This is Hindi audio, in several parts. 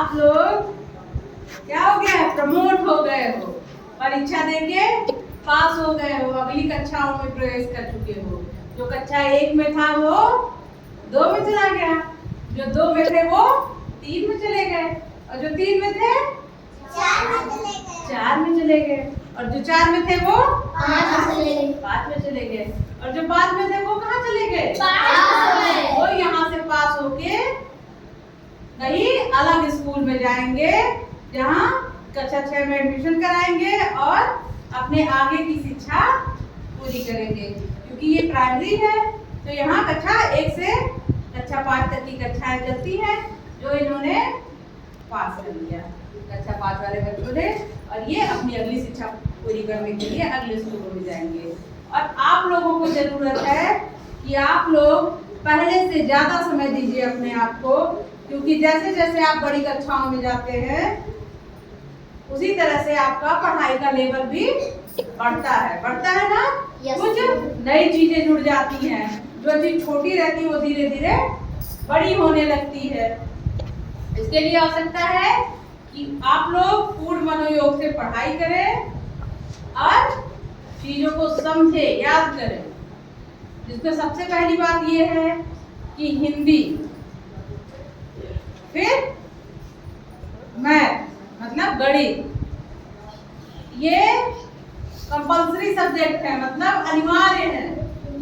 आप लोग क्या हो गया है, प्रमोट हो गए हो, परीक्षा देके पास हो गए हो, अगली कक्षाओं में प्रवेश कर चुके हो। जो कक्षा 1 में था वो 2 में चला गया, जो 2 में थे वो 3 में चले गए, और जो 3 में थे 4 में चले गए, और जो 4 में थे वो 5 में चले गए, और जो 5 में थे वो कहाँ चले गए? वो यहाँ से पास होके कहीं अलग स्कूल में जाएंगे, जहाँ कक्षा 6 में एडमिशन कराएंगे और अपने आगे की शिक्षा पूरी करेंगे। क्योंकि ये प्राइमरी है तो यहाँ कक्षा 1 से कक्षा 5 तक की कक्षाएं चलती हैं, जो इन्होंने पास कर लिया कक्षा 5 वाले बच्चों ने, और ये अपनी अगली शिक्षा पूरी करने के लिए अगले स्कूलों में जाएंगे। और आप लोगों को जरूरत है कि आप लोग पहले से ज्यादा समय दीजिए अपने आप को, क्योंकि जैसे जैसे आप बड़ी कक्षाओं में जाते हैं उसी तरह से आपका पढ़ाई का लेवल भी बढ़ता है ना। कुछ नई चीजें जुड़ जाती हैं, जो चीज छोटी रहती है वो धीरे धीरे बड़ी होने लगती है। इसके लिए आवश्यकता है कि आप लोग पूर्ण मनोयोग से पढ़ाई करें और चीजों को समझे, याद करें। जिसमें सबसे पहली बात ये है कि हिंदी, फिर मैथ मतलब गणित, ये कंपल्सरी सब्जेक्ट है, मतलब अनिवार्य है।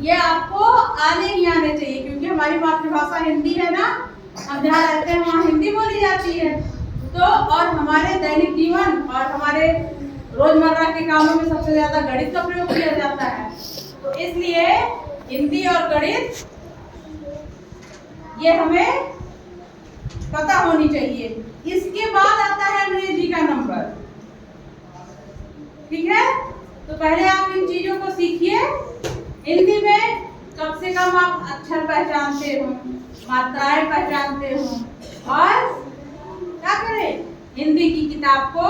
ये आपको आने ही आने चाहिए, क्योंकि हमारी मातृभाषा हिंदी है ना, हम जहाँ रहते हैं वहाँ हिंदी बोली जाती है। तो और हमारे दैनिक जीवन और हमारे रोजमर्रा के कामों में सबसे ज्यादा गणित का प्रयोग किया जाता है। तो इसलिए हिंदी और गणित ये हमें पता होनी चाहिए। इसके बाद आता है अंग्रेजी का नंबर, ठीक है। तो पहले आप इन चीजों को सीखिए। हिंदी में कम से कम आप अक्षर पहचानते हो, मात्राएं पहचानते हो, और क्या करें, हिंदी की किताब को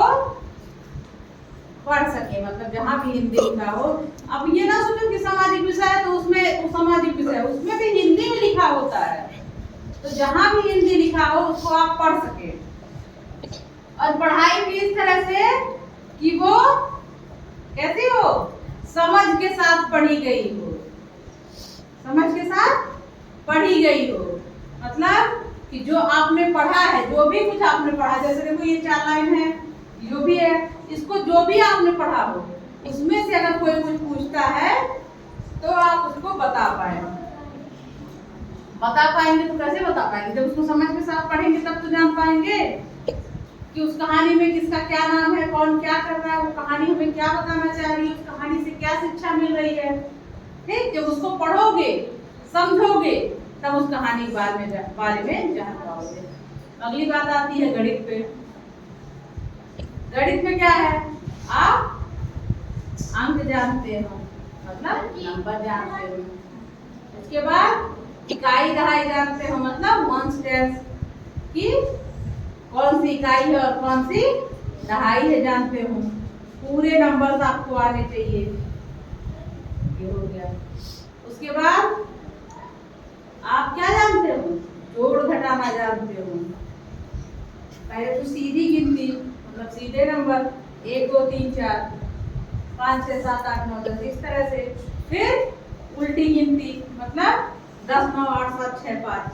पढ़ सके, मतलब जहाँ भी हिंदी लिखा हो। अब ये ना सोचो कि सामाजिक विषय है तो उसमें सामाजिक विषय, उसमें भी हिंदी में लिखा होता है, तो जहाँ भी हिंदी लिखा हो उसको आप पढ़ सके। और पढ़ाई भी इस तरह से कि वो कैसी हो, समझ के साथ पढ़ी गई हो, समझ के साथ पढ़ी गई हो। मतलब कि जो आपने पढ़ा है, जो भी कुछ आपने पढ़ा, जैसे देखो ये 4 लाइन है, जो भी है, इसको जो भी आपने पढ़ा हो उसमें से अगर कोई कुछ पूछता है तो आप उसको बता पाएंगे। तो कैसे बता पाएंगे? जब उसको समझ के साथ पढ़ेंगे तब तो जान पाएंगे कि उस कहानी में किसका क्या नाम है, कौन क्या कर रहा है, वो कहानी हमें क्या बताना चाह रही है, उस कहानी से क्या शिक्षा मिल रही है। ठीक, जब उसको पढ़ोगे, समझोगे, तब उस कहानी के बारे में जान पाओगे। अगली बात आती है गणित पे। गणित में क्या है, आप अंक जानते हो, मतलब नंबर जानते हो। उसके बाद इकाई दहाई जानते हो, मतलब वंस टेंस की कौन सी इकाई है और कौन सी दहाई है जानते हो। पूरे नंबर्स आपको आने चाहिए, ये हो गया। उसके बाद आप क्या जानते हो, जोड़ घटाना जानते हो। पहले तो सीधी गिनती, मतलब सीधे नंबर 1 2 3 4 5 6 7 8 9 10, इस तरह से। फिर उल्टी गिनती, मतलब 10 9 8 7 6 5,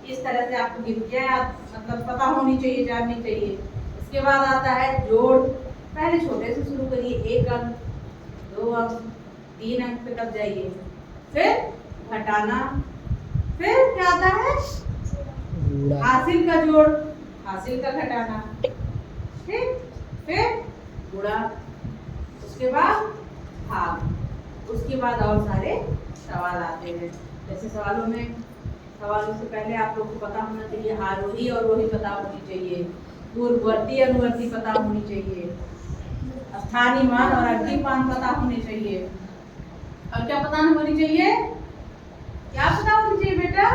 इस तरह से आपको गिनतियां मतलब पता होनी चाहिए, जाननी चाहिए। इसके बाद आता है जोड़। पहले छोटे से शुरू करिए, 1 अंक 2 अंक 3 अंक पे तब जाइए। फिर घटाना, फिर क्या आता है, हासिल का जोड़, हासिल का घटाना, ठीक। फिर गुणा, उसके बाद भाग, उसके बाद और सारे सवाल आते हैं। जैसे सवालों से पहले आप लोग को पता होना चाहिए आरोही और अवरोही पता होनी चाहिए, पूर्ववर्ती अनुवर्ती पता होनी चाहिए, स्थानीय मान और अग्रिम मान पता होने चाहिए। और क्या पता होनी चाहिए, क्या पता होनी चाहिए बेटा?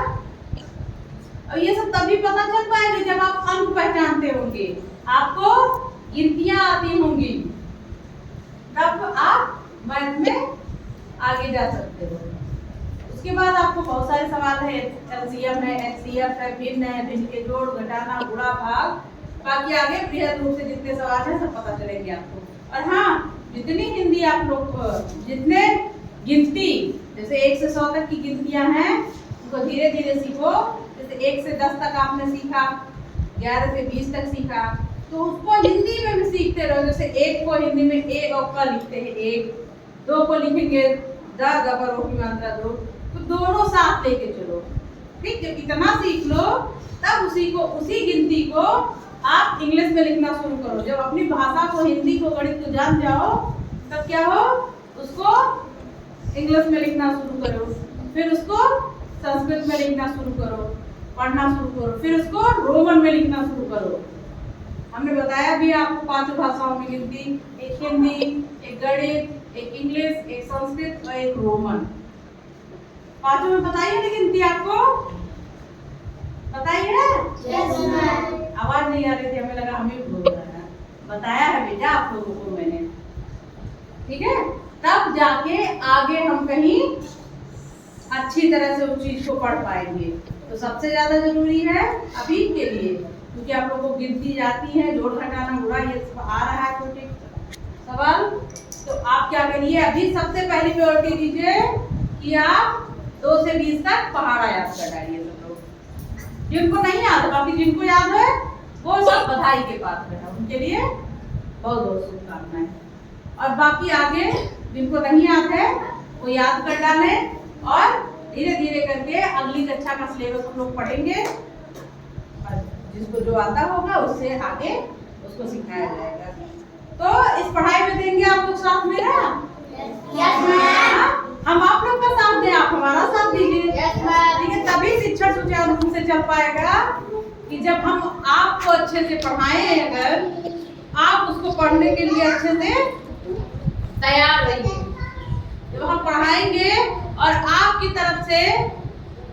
और ये सब तभी पता चल पाएगा जब आप अंक पहचानते होंगे, आपको गिनतियां आती होंगी, तब आप मैथ में आगे जा सकते हो। उसके बाद आपको बहुत सारे सवाल है, एलसीएम है, एचसीएफ है, भिन्न है, भिन्न के जोड़ घटाना गुणा भाग बाकी आगे बृहद रूप से जितने सवाल हैं सब पता चलेंगे आपको। और हाँ, जितनी हिंदी आप लोग जितने गिनती जैसे 1 से 100 तक की गिनतियां हैं उनको धीरे धीरे सीखो। जैसे 1 से 10 तक आपने सीखा, 11 से 20 तक सीखा, तो उसको हिंदी में भी सीखते रहो। जैसे 1 को हिंदी में ए और क लिखते हैं 1, 2 को लिखेंगे द गबर की मात्रा 2, तो दोनों साथ लेके चलो। ठीक, जब इतना सीख लो तब उसी गिनती को आप इंग्लिश में लिखना शुरू करो। जब अपनी भाषा को, हिंदी को, गणित को जान जाओ तब क्या हो, उसको इंग्लिश में लिखना शुरू करो, फिर उसको संस्कृत में लिखना शुरू करो, पढ़ना शुरू करो, फिर उसको रोमन में लिखना शुरू करो। हमने बताया भी आपको 5 भाषाओं में गिनती, एक हिंदी, एक गणित, एक इंग्लिश, एक संस्कृत और एक रोमन। 5 में बताइए ना गिनती आपको, बताइए। आवाज नहीं आ रही थी, हमें लगा हमें भूल रहा है। बताया है बेटा आप लोगों को मैंने, ठीक है। तब जाके आगे हम कहीं अच्छी तरह से उस चीज को पढ़ पाएंगे। तो सबसे ज्यादा जरूरी है अभी के लिए, क्योंकि आप लोगों को गिनती जाती है, जोड़ घटाना गुणा ये सब आ रहा है छोटे सवाल। तो आप क्या करिए, अभी सबसे पहली प्रायोरिटी दीजिए कि आप 2 से 20 तक पहाड़ा याद कर डालिए सब लोग। जिनको नहीं याद, बाकी जिनको याद है वो सब बधाई के पात्र है, उनके लिए बहुत बहुत शुभकामनाएं। और बाकी आगे जिनको नहीं याद है वो याद कर डालें, और धीरे धीरे करके अगली कक्षा का सिलेबस हम लोग पढ़ेंगे, और जिसको जो आता होगा उससे आगे उसको सिखाया जाएगा। तो इस पढ़ाई में देंगे आप लोग साथ में ना? हम आप लोग का साथ दें, आप हमारा साथ दीजिए, ठीक है। तभी शिक्षा सुचारू रूप से चल पाएगा कि जब हम आपको अच्छे से पढ़ाएं, अगर आप उसको पढ़ने के लिए अच्छे से तैयार रहिए। जब हम पढ़ाएंगे और आपकी तरफ से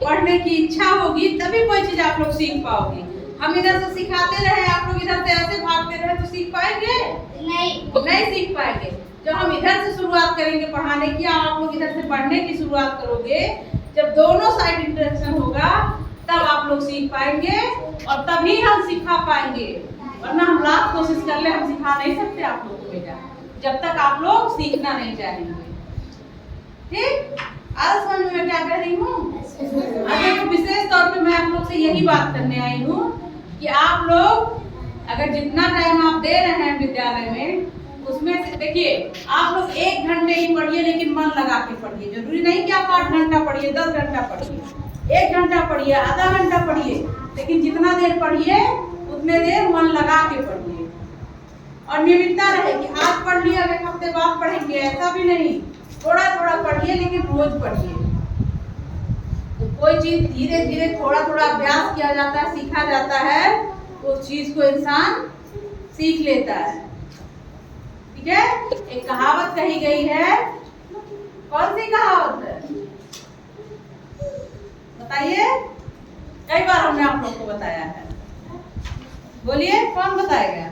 पढ़ने की इच्छा होगी तभी कोई चीज आप लोग सीख पाओगे। हम इधर से सिखाते रहे, आप लोग इधर से ऐसे भागते रहे तो सीख पाएंगे? नहीं सीख पाएंगे। जब हम इधर से शुरुआत करेंगे पढ़ाने की, आप लोग इधर से पढ़ने की शुरुआत करोगे, जब दोनों साइड इंटरेक्शन होगा तब आप लोग सीख पाएंगे और तभी हम सिखा पाएंगे। वरना हम लाख कोशिश कर ले, हम सिखा नहीं सकते आप लोग को बेटा, जब तक आप लोग सीखना नहीं चाहेंगे। ठीक, आज समझ में मैं क्या कह रही हूँ? अगर विशेष तौर पे मैं आप लोग से यही बात करने आई हूँ कि आप लोग अगर जितना टाइम आप दे रहे हैं विद्यालय में, उसमें से देखिए आप लोग 1 घंटे ही पढ़िए, लेकिन मन लगा के पढ़िए। जरूरी नहीं कि आप 8 घंटा पढ़िए, 10 घंटा पढ़िए, 1 घंटा पढ़िए, आधा घंटा पढ़िए, लेकिन जितना देर पढ़िए उतने देर मन लगा के पढ़िए। और नियमितता रहे कि आज पढ़ लिया, एक हफ्ते बाद पढ़ेंगे, ऐसा भी नहीं। थोड़ा थोड़ा पढ़िए, लेकिन रोज पढ़िए। तो कोई चीज धीरे धीरे थोड़ा थोड़ा अभ्यास किया जाता है, सीखा जाता है, तो उस चीज को इंसान सीख लेता है। ठीक है, एक कहावत कही गई है, कौन सी कहावत है बताइए? कई बार हमने आप लोग को बताया है, बोलिए कौन बताएगा?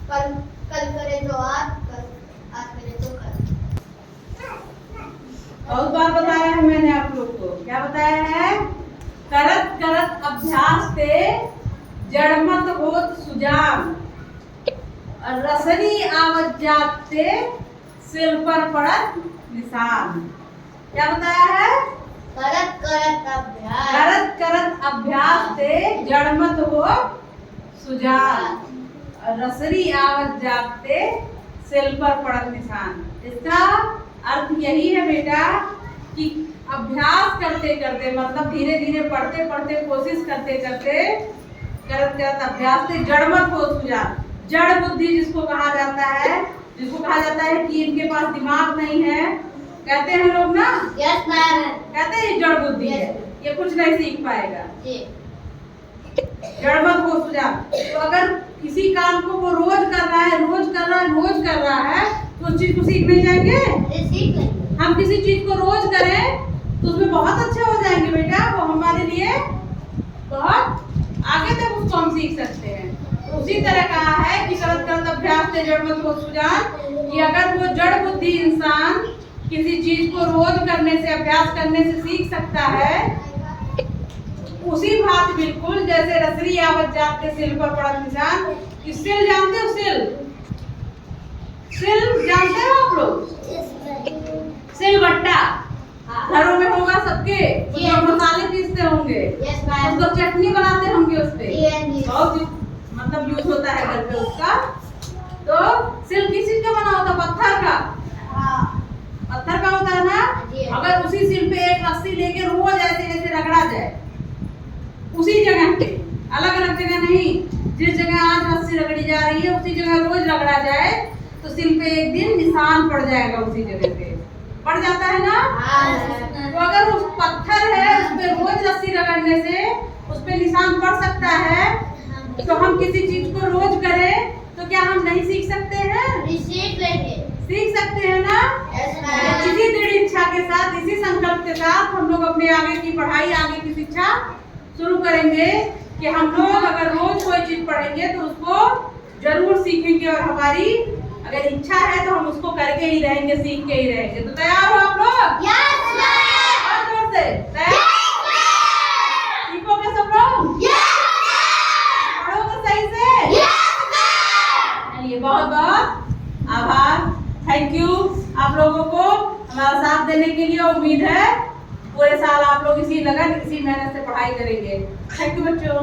कल करे तो आज करे तो कल। बहुत बार बताया है मैंने आप लोग को। क्या बताया है? करत करत अभ्यास ते जड़मत होत सुजान, और रसनी आवत जाते सिर पर पड़त निशान। क्या बताया है? करत करत अभ्यास ते जड़मत होत सुजान, और रसनी आवत जाते सिर पर पड़त निशान। इसका अर्थ यही है बेटा कि अभ्यास करते करते, मतलब धीरे धीरे पढ़ते पढ़ते, कोशिश करते करते, करत करत अभ्यास से जड़मत हो सुजान। जड़ बुद्धि जिसको कहा जाता है, जिसको कहा जाता है कि इनके पास दिमाग नहीं है, कहते हैं लोग ना, यस मैम, कहते हैं जड़ बुद्धि है, ये कुछ नहीं सीख पाएगा। जड़मत हो सुजान। तो अगर किसी काम को वो रोज कर रहा है, रोज कर रहा है, तो उस चीज को सीख नहीं जाएंगे? सीख लेंगे। हम किसी चीज को रोज करें तो उसमें बहुत अच्छे हो जाएंगे बेटा, वो हमारे लिए बहुत आगे तक उसको हम सीख सकते हैं। तो उसी तरह कहा है कि करत करत अभ्यास से जड़मत हो सुजान, कि अगर वो जड़ बुद्धि इंसान किसी चीज को रोज करने से, अभ्यास करने से सीख सकता है, उसी भांति बिल्कुल जैसे रसरी आवत जात के सिल पर पड़त निशान। कि सिल जानते हो? सिल जानते हो आप लोग? सिलबट्टा घरों में होगा सबके, उसमें मसाले पीसते होंगे, उसको चटनी बनाते होंगे, उसपे बहुत मतलब यूज होता है घर पे उसका। तो सिल किस चीज का बना होता? पत्थर का। पत्थर का होता है ना। अगर उसी सिल पे एक रस्सी लेके रोज ऐसे ऐसे रगड़ा जाए, उसी जगह पे, अलग अलग जगह नहीं, जिस जगह आज रस्सी रगड़ी जा रही है उसी जगह रोज रगड़ा जाए तो सिल पे एक दिन निशान पड़ जाएगा, उसी जगह पे पड़ जाता है ना। तो अगर उस पत्थर है उस पे रोज रस्सी रगड़ने से उस पे निशान पड़ सकता है, तो हम किसी चीज को रोज करें तो क्या हम नहीं सीख सकते हैं? सीख सकते हैं ना। इसी दृढ़ इच्छा के साथ, इसी संकल्प के साथ हम लोग अपने आगे की पढ़ाई, आगे की शिक्षा शुरू करेंगे कि हम लोग अगर रोज कोई चीज पढ़ेंगे तो उसको जरूर सीखेंगे, और हमारी अगर इच्छा है तो हम उसको करके ही रहेंगे, सीख के ही रहेंगे। तो तैयार हो आप लोग? और जोर से तैयार? सीखोगे सब लोग? पढ़ोगे सही से? चलिए, बहुत बहुत आभार, थैंक यू आप लोगों को हमारा साथ देने के लिए। उम्मीद है पूरे साल आप लोग इसी लगन, इसी मेहनत से पढ़ाई करेंगे। थैंक यू बच्चों।